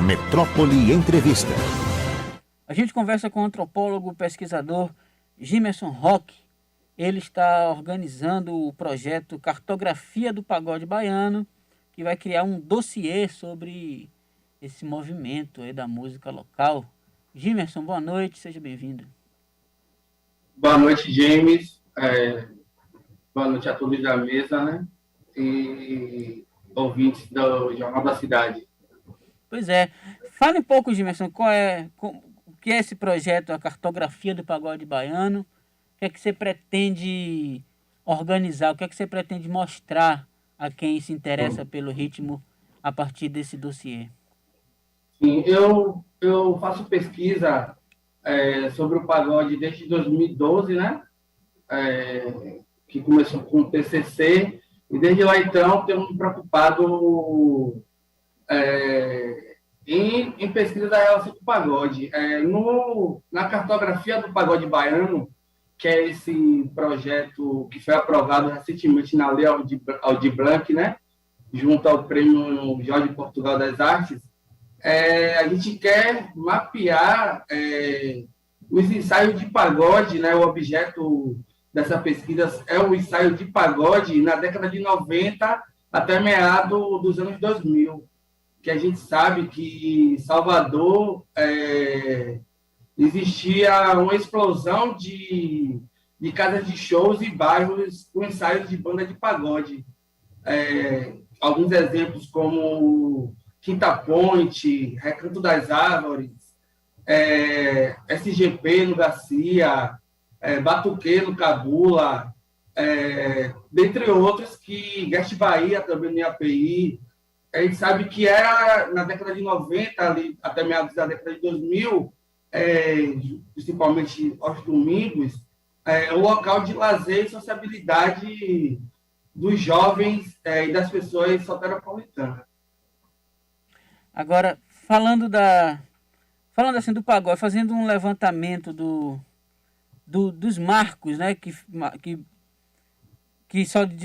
Metrópole Entrevista. A gente conversa com o antropólogo, pesquisador Gimerson Roque. Ele está organizando o projeto Cartografia do Pagode Baiano, que vai criar um dossiê sobre esse movimento aí da música local. Gimerson, boa noite, seja bem-vindo. Boa noite, James. Boa noite a todos da mesa, né? E ouvintes do Jornal da Cidade. Pois é. Fale um pouco, Gimerson, o que é esse projeto, a Cartografia do Pagode Baiano? O que é que você pretende organizar? O que é que você pretende mostrar a quem se interessa pelo ritmo a partir desse dossiê? Sim, eu faço pesquisa sobre o pagode desde 2012, né? Que começou com o TCC, e desde lá, então, tenho me preocupado em pesquisa da relação com o pagode. Na cartografia do pagode baiano, que é esse projeto que foi aprovado recentemente na Lei Aldir Blanc, né? Junto ao Prêmio Jorge Portugal das Artes, a gente quer mapear os ensaios de pagode, né? O objeto dessa pesquisa é o ensaio de pagode na década de 90 até meado dos anos 2000, que a gente sabe que Salvador existia uma explosão de casas de shows e bairros com ensaios de banda de pagode. Alguns exemplos como Quinta Ponte, Recanto das Árvores, SGP no Garcia, Batuque no Cabula, dentre outros, que Guest Bahia também no IAPI. A gente sabe que era na década de 90, ali, até meados da década de 2000, principalmente aos domingos, o local de lazer e sociabilidade dos jovens e das pessoas soteropolitanas. Agora, falando assim do pagode, fazendo um levantamento dos marcos, né, que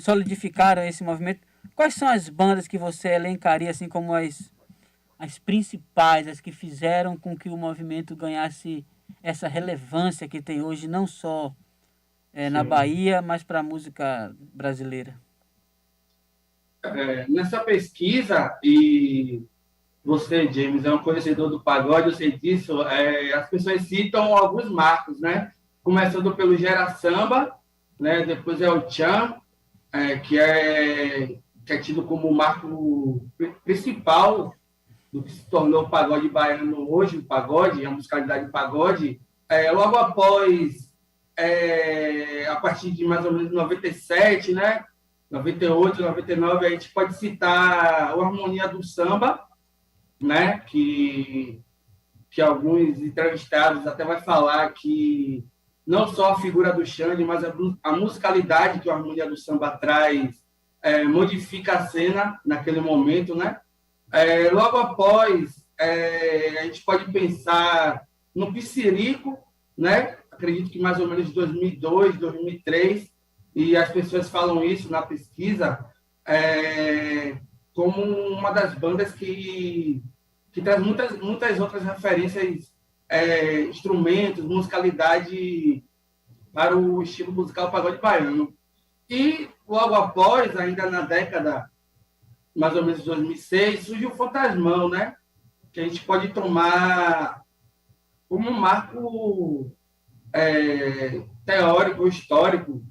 solidificaram esse movimento, quais são as bandas que você elencaria assim como as principais, as que fizeram com que o movimento ganhasse essa relevância que tem hoje, não só na Bahia, mas para a música brasileira? Nessa pesquisa, e você, James, é um conhecedor do pagode, eu sei disso, as pessoas citam alguns marcos, né? Começando pelo Gera Samba, né? Depois é o Tchan, que é tido como o marco principal do que se tornou o pagode baiano hoje, o pagode, a musicalidade do pagode. Logo após, a partir de mais ou menos 97, né? 98, 99, a gente pode citar o Harmonia do Samba, né? Que alguns entrevistados até vai falar que não só a figura do Xande, mas a musicalidade que a Harmonia do Samba traz modifica a cena naquele momento, né? Logo após, a gente pode pensar no Pissirico, né? Acredito que mais ou menos de 2002, 2003, e as pessoas falam isso na pesquisa, como uma das bandas que traz muitas outras referências, instrumentos, musicalidade para o estilo musical pagode baiano. E logo após, ainda na década mais ou menos de 2006, surge o Fantasmão, né? Que a gente pode tomar como um marco teórico, histórico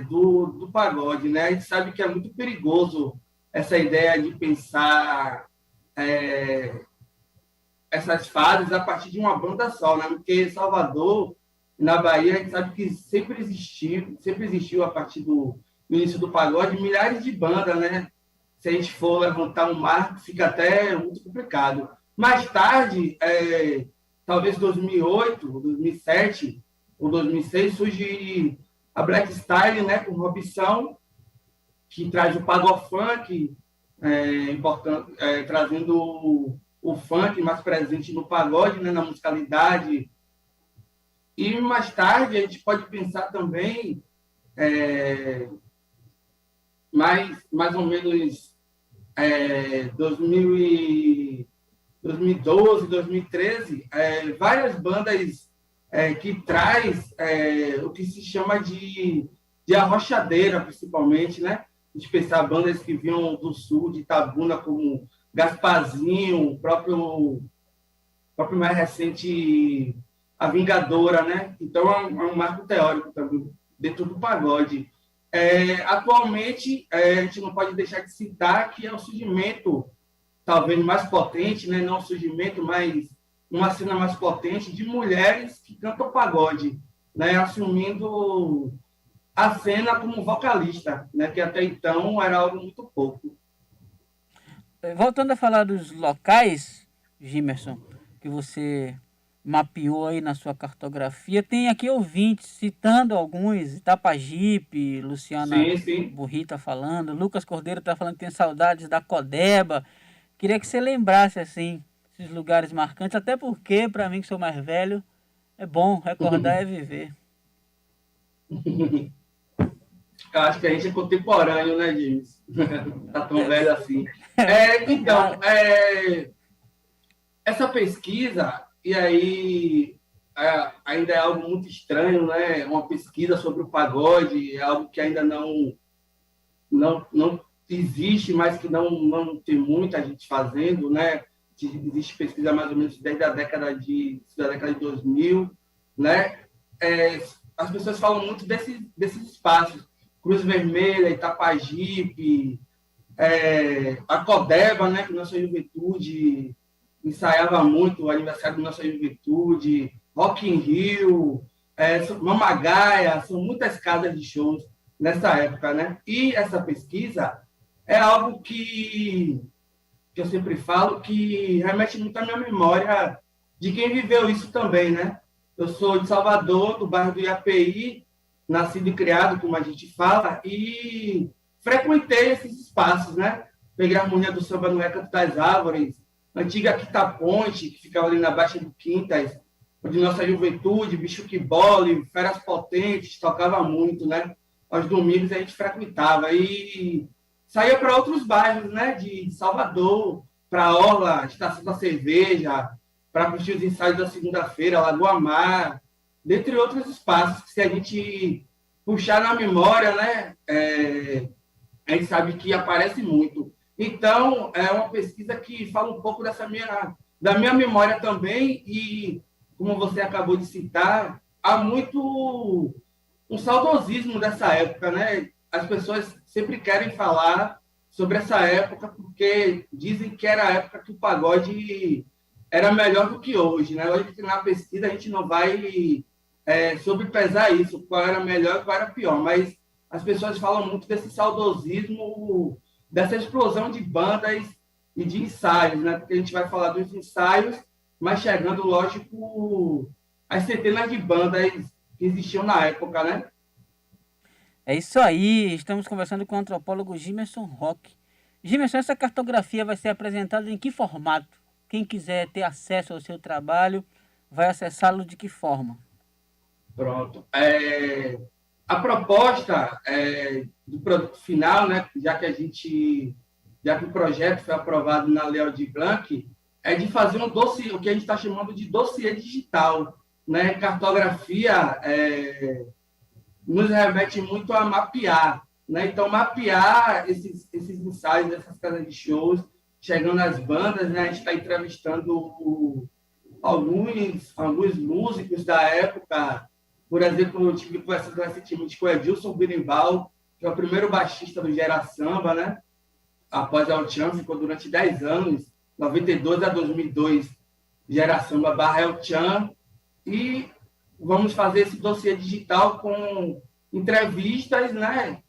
do pagode, né? A gente sabe que é muito perigoso essa ideia de pensar essas fases a partir de uma banda só, né? Porque Salvador, na Bahia, a gente sabe que sempre existiu a partir do início do pagode, milhares de bandas, né? Se a gente for levantar um marco, fica até muito complicado. Mais tarde, talvez 2008, 2007 ou 2006, surge a Black Style, né? Com Robson, que traz o pagofunk, trazendo o funk mais presente no pagode, né, na musicalidade. E mais tarde a gente pode pensar também mais ou menos 2000 2012, 2013, várias bandas que traz o que se chama de arrochadeira, principalmente, né? A gente pensar bandas que vinham do sul, de Itabuna, como Gasparzinho, próprio mais recente, a Vingadora, né? Então é um marco teórico também dentro do pagode. Atualmente, a gente não pode deixar de citar que é o surgimento, talvez mais potente, né? Não o surgimento, mas uma cena mais potente de mulheres que cantam pagode, né? Assumindo a cena como vocalista, né? Que até então era algo muito pouco. Voltando a falar dos locais, Gimerson, que você mapeou aí na sua cartografia, tem aqui ouvintes citando alguns, Itapajipe, Luciana Sim, sim. Burri tá falando, Lucas Cordeiro tá falando que tem saudades da Codeba. Queria que você lembrasse, assim, esses lugares marcantes, até porque, para mim que sou mais velho, é bom, recordar é viver. Eu acho que a gente é contemporâneo, né, James? Tá tão velho assim. Então, essa pesquisa, e aí ainda é algo muito estranho, né? Uma pesquisa sobre o pagode, é algo que ainda não existe, mas que não tem muita gente fazendo, né? Existe pesquisa mais ou menos desde a década de 2000, né? As pessoas falam muito desses espaços, Cruz Vermelha, Itapajipe, a Codeba, né? Que nossa juventude ensaiava muito, o aniversário da nossa juventude, Rock in Rio, Mamagaia, são muitas casas de shows nessa época, né? E essa pesquisa é algo que eu sempre falo que remete muito à minha memória de quem viveu isso também, né? Eu sou de Salvador, do bairro do Iapeí, nascido e criado, como a gente fala, e frequentei esses espaços, né? Peguei a harmonia do samba no Recanto das Árvores, antiga Quinta Ponte, que ficava ali na Baixa do Quintas, onde nossa juventude, Bicho que Bole, Feras Potentes, tocava muito, né? Aos domingos a gente frequentava e saía para outros bairros, né? De Salvador, para Orla, Estação da Cerveja, para curtir os ensaios da segunda-feira, Lagoa Mar, dentre outros espaços que, se a gente puxar na memória, né? A gente sabe que aparece muito. Então, é uma pesquisa que fala um pouco da minha memória também e, como você acabou de citar, há muito um saudosismo dessa época, né? As pessoas sempre querem falar sobre essa época porque dizem que era a época que o pagode era melhor do que hoje, né? Hoje, na pesquisa, a gente não vai sobrepesar isso, qual era melhor e qual era pior, mas as pessoas falam muito desse saudosismo, dessa explosão de bandas e de ensaios, né? Porque a gente vai falar dos ensaios, mas chegando, lógico, às centenas de bandas que existiam na época, né? É isso aí, estamos conversando com o antropólogo Gimerson Roque. Gimerson, essa cartografia vai ser apresentada em que formato? Quem quiser ter acesso ao seu trabalho, vai acessá-lo de que forma? Pronto. A proposta do produto final, né, já que o projeto foi aprovado na Lei Aldir Blanc, é de fazer um dossiê, o que a gente está chamando de dossiê digital, né? Cartografia nos remete muito a mapear, né? Então, mapear esses ensaios, essas casas de shows, chegando às bandas, né? A gente está entrevistando alguns músicos da época. Por exemplo, eu tive conversando recentemente com o Edilson Birimbau, que é o primeiro baixista do Gera Samba, né? Após a El-Chan, ficou durante 10 anos, 92 a 2002, Gera Samba barra El-Chan, e vamos fazer esse dossiê digital com entrevistas, né?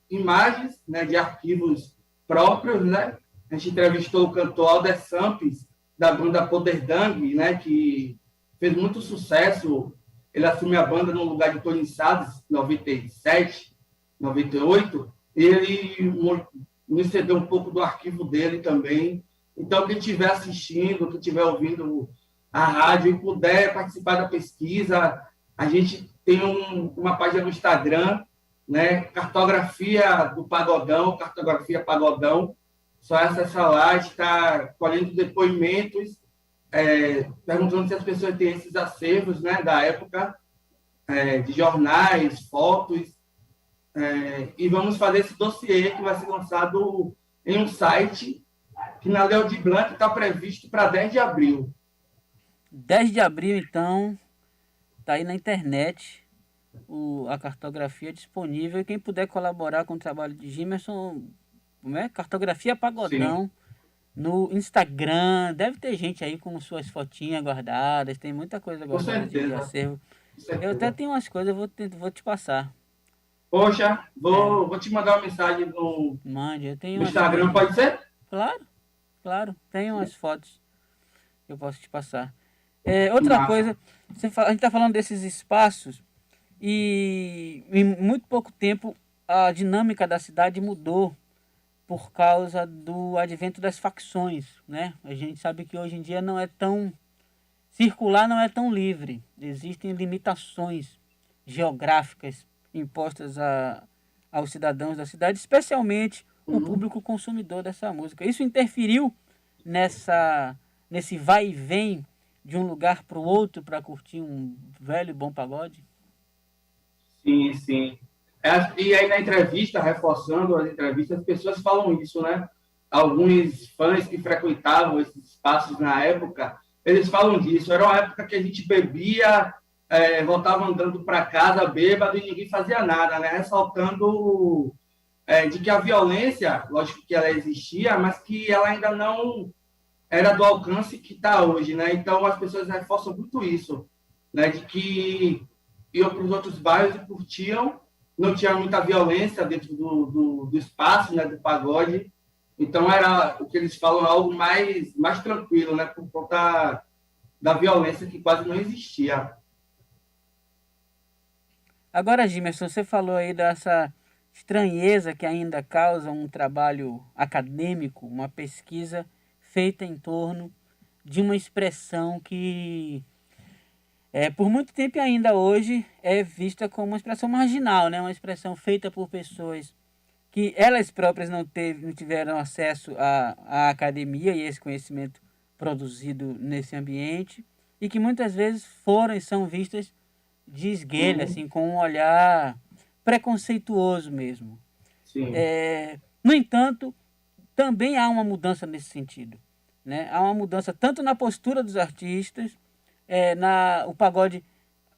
Imagens, né? De arquivos próprios, né? A gente entrevistou o cantor Alder Sampes, da banda Poderdang, né? Que fez muito sucesso. Ele assumiu a banda no lugar de Tony Salles, em 97, 98, e ele nos cedeu um pouco do arquivo dele também. Então, quem estiver assistindo, quem estiver ouvindo a rádio e puder participar da pesquisa, a gente tem uma página no Instagram, né? Cartografia do Pagodão, Cartografia Pagodão. só acessar lá, a gente está colhendo depoimentos, perguntando se as pessoas têm esses acervos, né, da época, de jornais, fotos, e vamos fazer esse dossiê que vai ser lançado em um site que na Lei Aldir Blanc está previsto para 10 de abril. 10 de abril, então, tá aí na internet a cartografia disponível. E quem puder colaborar com o trabalho de Gimerson, como é? Cartografia Sim, Pagodão no Instagram. Deve ter gente aí com suas fotinhas guardadas. Tem muita coisa com guardada de certeza, acervo. com Eu até certeza. tenho umas coisas, vou te passar. Poxa, É, vou te mandar uma mensagem mande, eu tenho no umas Instagram, coisas. pode ser? Claro, claro, tenho umas fotos que eu posso te passar. Outra Massa. coisa, a gente está falando desses espaços e em muito pouco tempo a dinâmica da cidade mudou por causa do advento das facções, né? A gente sabe que hoje em dia não é tão circular, não é tão livre. Existem limitações geográficas impostas aos cidadãos da cidade, especialmente o Uhum. público consumidor dessa música. Isso interferiu nesse vai e vem de um lugar para o outro para curtir um velho e bom pagode? Sim, sim. E aí na entrevista, reforçando as entrevistas, as pessoas falam isso, né? Alguns fãs que frequentavam esses espaços na época, eles falam disso. Era uma época que a gente bebia, voltava andando para casa bêbado e ninguém fazia nada, né? Ressaltando de que a violência, lógico que ela existia, mas que ela ainda não era do alcance que está hoje, né? Então as pessoas reforçam muito isso, né? De que iam para os outros bairros e curtiam, não tinha muita violência dentro do espaço, né? Do pagode. Então era o que eles falam algo mais tranquilo, né? Por conta da violência que quase não existia. Agora, Gimerson, você falou aí dessa estranheza que ainda causa um trabalho acadêmico, uma pesquisa feita em torno de uma expressão que por muito tempo e ainda hoje é vista como uma expressão marginal, né? Uma expressão feita por pessoas que elas próprias não tiveram acesso à academia e esse conhecimento produzido nesse ambiente e que muitas vezes foram e são vistas de esguelha, Uhum. assim, com um olhar preconceituoso mesmo. Sim. No entanto, também há uma mudança nesse sentido, né? Há uma mudança tanto na postura dos artistas, o pagode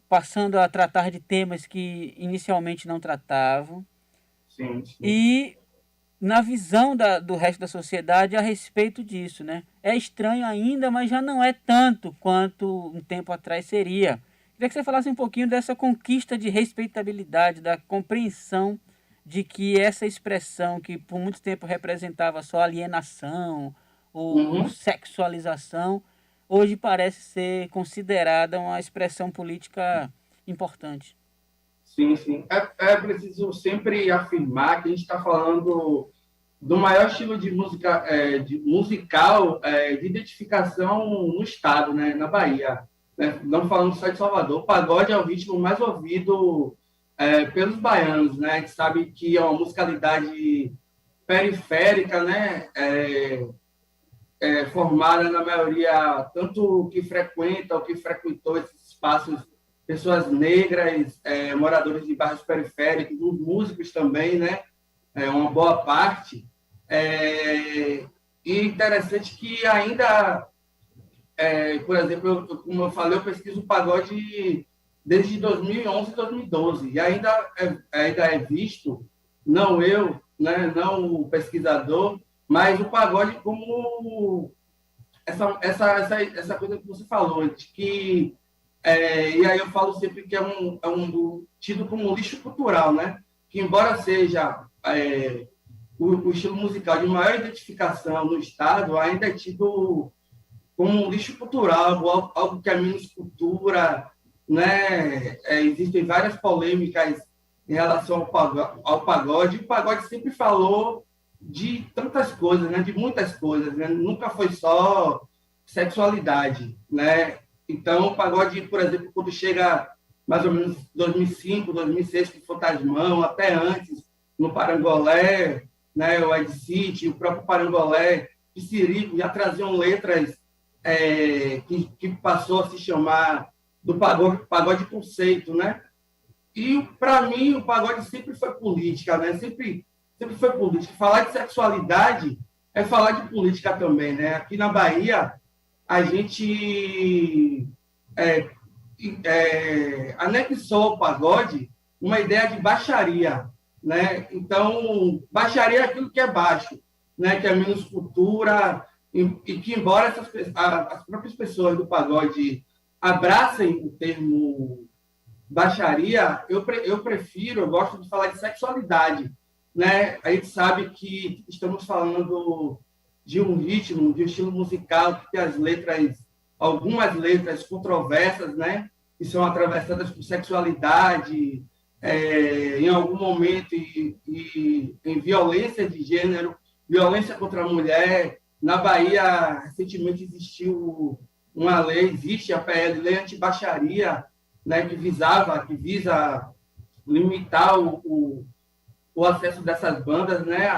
passando a tratar de temas que inicialmente não tratavam, Sim, sim. e na visão do resto da sociedade a respeito disso, né? É estranho ainda, mas já não é tanto quanto um tempo atrás seria. Queria que você falasse um pouquinho dessa conquista de respeitabilidade, da compreensão de que essa expressão que por muito tempo representava só alienação ou Uhum. sexualização, hoje parece ser considerada uma expressão política importante. Sim, sim. Preciso sempre afirmar que a gente está falando do maior estilo de música, musical, de identificação no estado, né, na Bahia. Né? Não falando só de Salvador. O pagode é o ritmo mais ouvido pelos baianos. Né? A gente sabe que é uma musicalidade periférica, né? Formada na maioria, tanto que frequenta ou que frequentou esses espaços, pessoas negras, moradores de bairros periféricos, os músicos também, né? Uma boa parte. E interessante que ainda, por exemplo, como eu falei, eu pesquiso o pagode desde 2011 e 2012, e ainda é visto, não eu, né, não o pesquisador, mas o pagode como essa coisa que você falou, de que, e aí eu falo sempre que tido como um lixo cultural, né? Que embora seja o estilo musical de maior identificação no Estado, ainda é tido como um lixo cultural, algo que é menos cultura, né? Existem várias polêmicas em relação ao pagode. O pagode sempre falou de tantas coisas, né? De muitas coisas, né? Nunca foi só sexualidade, né? Então, o pagode, por exemplo, quando chega mais ou menos 2005, 2006, com Fantasmão, até antes, no Parangolé, né, o Ed City, o próprio Parangolé, Psirico, já traziam letras que passou a se chamar do pagode conceito, né? E, para mim, o pagode sempre foi política, né? Sempre foi política. Falar de sexualidade é falar de política também, né? Aqui na Bahia, a gente anexou ao pagode uma ideia de baixaria, né? Então, baixaria é aquilo que é baixo, né? Que é menos cultura, e que, embora as próprias pessoas do pagode abracem o termo baixaria, eu gosto de falar de sexualidade, né? A gente sabe que estamos falando de um ritmo, de um estilo musical que tem algumas letras controversas, né? Que são atravessadas por sexualidade, em algum momento, e em violência de gênero, violência contra a mulher. Na Bahia, recentemente existe a PL, Lei Antibaixaria, né, que visa limitar o acesso dessas bandas, né,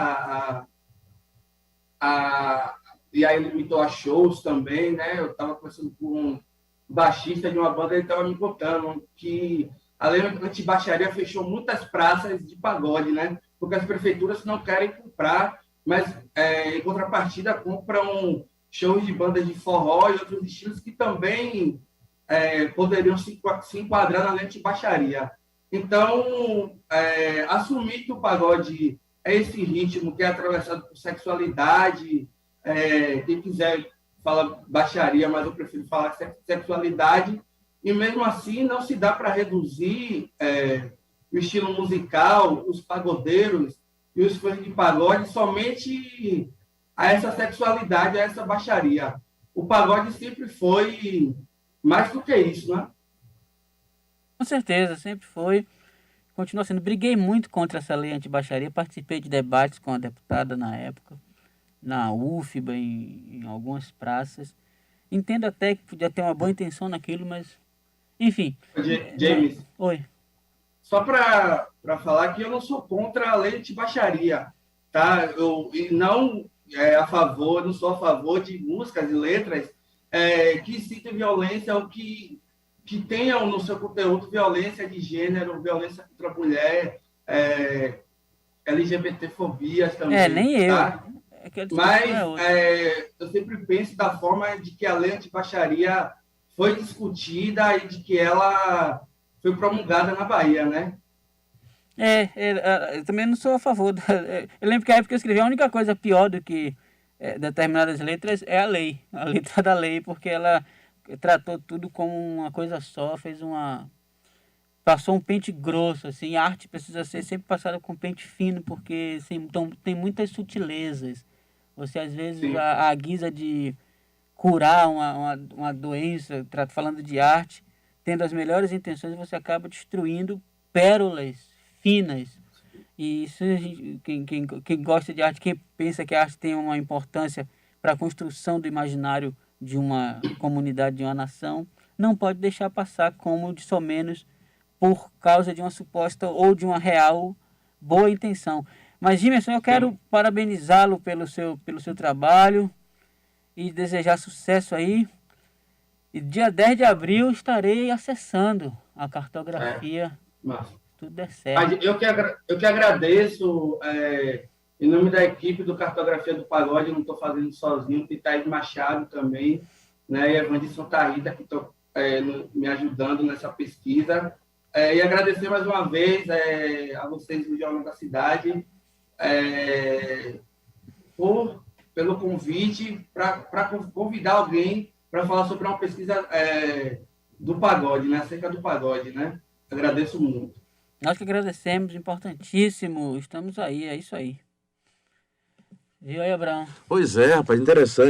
e aí limitou a shows também, né? Eu estava conversando com um baixista de uma banda, ele estava me contando que a lei antibaixaria fechou muitas praças de pagode, né? Porque as prefeituras não querem comprar, mas em contrapartida compram shows de bandas de forró e outros estilos que também poderiam se enquadrar na lei antibaixaria. Então, assumir que o pagode é esse ritmo que é atravessado por sexualidade, quem quiser fala baixaria, mas eu prefiro falar sexualidade, e mesmo assim não se dá para reduzir o estilo musical, os pagodeiros e os fãs de pagode somente a essa sexualidade, a essa baixaria. O pagode sempre foi mais do que isso, né? Com certeza, sempre foi. Continua sendo. Briguei muito contra essa lei antibaixaria, participei de debates com a deputada na época, na UFBA, em algumas praças. Entendo até que podia ter uma boa intenção naquilo, mas... Enfim. James, Oi. só para falar que eu não sou contra a lei antibaixaria, tá? E não não sou a favor de músicas e letras que citem violência ou que tenham no seu conteúdo violência de gênero, violência contra a mulher, LGBTfobias também, Nem eu. tá? Mas eu sempre penso da forma de que a lei antibaixaria foi discutida e de que ela foi promulgada na Bahia, né? Eu também não sou a favor. Eu lembro que a época que eu escrevi, a única coisa pior do que determinadas letras é a letra da lei, porque ela tratou tudo como uma coisa só, passou um pente grosso, assim. A arte precisa ser sempre passada com pente fino, porque assim, então, tem muitas sutilezas. Você, às vezes, a guisa de curar uma doença, falando de arte, tendo as melhores intenções, você acaba destruindo pérolas finas. E isso, quem gosta de arte, quem pensa que a arte tem uma importância para a construção do imaginário de uma comunidade, de uma nação, não pode deixar passar como de somenos por causa de uma suposta ou de uma real boa intenção. Mas, Jimerson, eu quero parabenizá-lo pelo seu trabalho e desejar sucesso aí. E dia 10 de abril estarei acessando a cartografia. Tudo der certo. Eu que agradeço, em nome da equipe do Cartografia do Pagode, eu não estou fazendo sozinho, tem Thaís Machado também, né, e Evandisson Tarrita, que estão me ajudando nessa pesquisa. E agradecer mais uma vez a vocês do Jornal da Cidade pelo convite para convidar alguém para falar sobre uma pesquisa do pagode, né, acerca do pagode, né? Agradeço muito. Nós que agradecemos, importantíssimo. Estamos aí, é isso aí. Viu aí, Abraão? Pois é, rapaz, interessante.